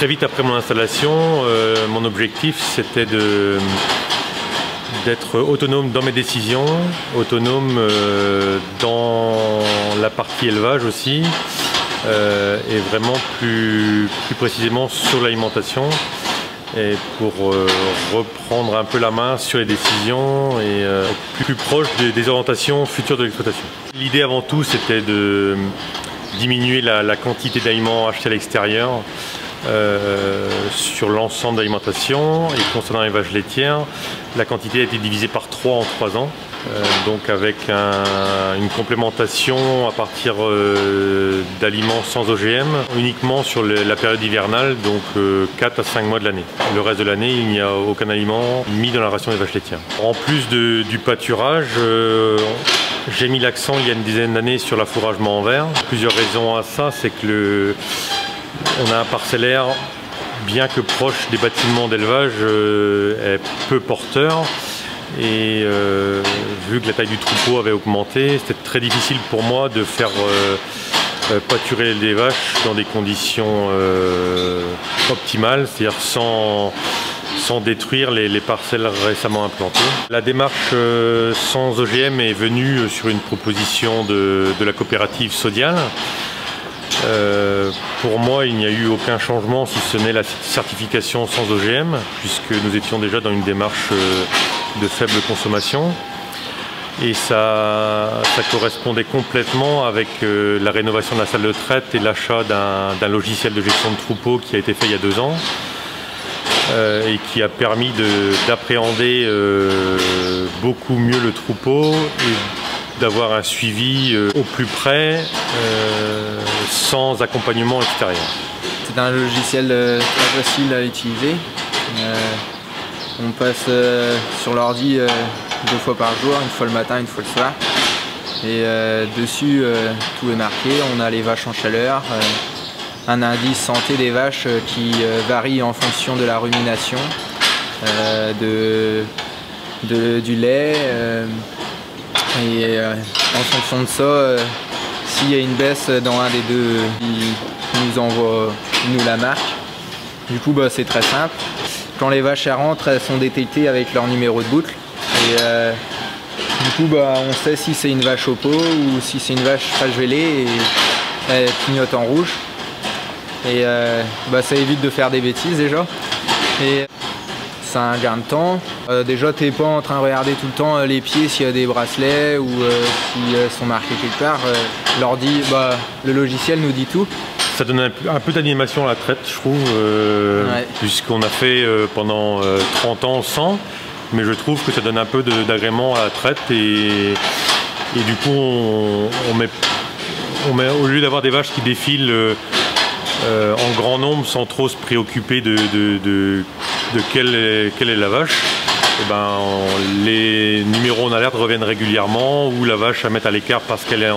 Très vite après mon installation, mon objectif c'était d'être autonome dans mes décisions, autonome dans la partie élevage aussi, et vraiment plus précisément sur l'alimentation, et pour reprendre un peu la main sur les décisions et être plus proche des orientations futures de l'exploitation. L'idée avant tout c'était de diminuer la quantité d'aliments achetés à l'extérieur sur l'ensemble de l'alimentation, et concernant les vaches laitières, la quantité a été divisée par 3 en 3 ans, donc avec une complémentation à partir d'aliments sans OGM uniquement sur la période hivernale, donc 4 à 5 mois de l'année. Le reste de l'année, il n'y a aucun aliment mis dans la ration des vaches laitières. En plus du pâturage, j'ai mis l'accent il y a une dizaine d'années sur l'affouragement en verre. Plusieurs raisons à ça, c'est que on a un parcellaire, bien que proche des bâtiments d'élevage, est peu porteur, et vu que la taille du troupeau avait augmenté, c'était très difficile pour moi de faire pâturer les vaches dans des conditions optimales, c'est-à-dire sans détruire les parcelles récemment implantées. La démarche sans OGM est venue sur une proposition de la coopérative Sodial. Pour moi, il n'y a eu aucun changement si ce n'est la certification sans OGM, puisque nous étions déjà dans une démarche de faible consommation. Et ça correspondait complètement avec la rénovation de la salle de traite et l'achat d'un logiciel de gestion de troupeau qui a été fait il y a 2 ans. Et qui a permis d'appréhender beaucoup mieux le troupeau et d'avoir un suivi au plus près, sans accompagnement extérieur. C'est un logiciel très facile à utiliser. On passe sur l'ordi 2 fois par jour, une fois le matin, une fois le soir. Et dessus, tout est marqué. On a les vaches en chaleur, un indice santé des vaches qui varie en fonction de la rumination, du lait, et en fonction de ça, s'il y a une baisse dans un des deux, il nous la marque. Du coup, c'est très simple. Quand les vaches rentrent, elles sont détectées avec leur numéro de boucle. Et du coup, on sait si c'est une vache au pot ou si c'est une vache fraîche vélée, et elle clignote en rouge. Et ça évite de faire des bêtises déjà. Et c'est un gain de temps. Déjà, t'es pas en train de regarder tout le temps les pieds s'il y a des bracelets ou s'ils sont marqués quelque part. L'ordi, le logiciel nous dit tout. Ça donne un peu d'animation à la traite, je trouve, ouais. Puisqu'on a fait pendant 30 ans sans, mais je trouve que ça donne un peu d'agrément à la traite, et du coup on met, au lieu d'avoir des vaches qui défilent en grand nombre sans trop se préoccuper de quelle est la vache, les numéros en alerte reviennent régulièrement, ou la vache à mettre à l'écart parce qu'elle est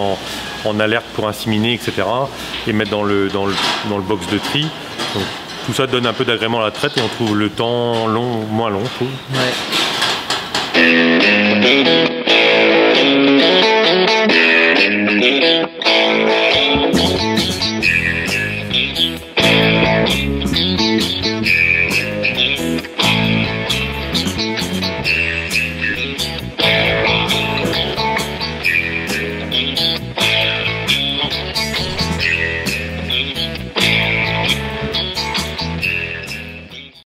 en alerte pour inséminer, etc. et mettre dans le box de tri. Donc, tout ça donne un peu d'agrément à la traite, et on trouve le temps moins long, je trouve. Ouais.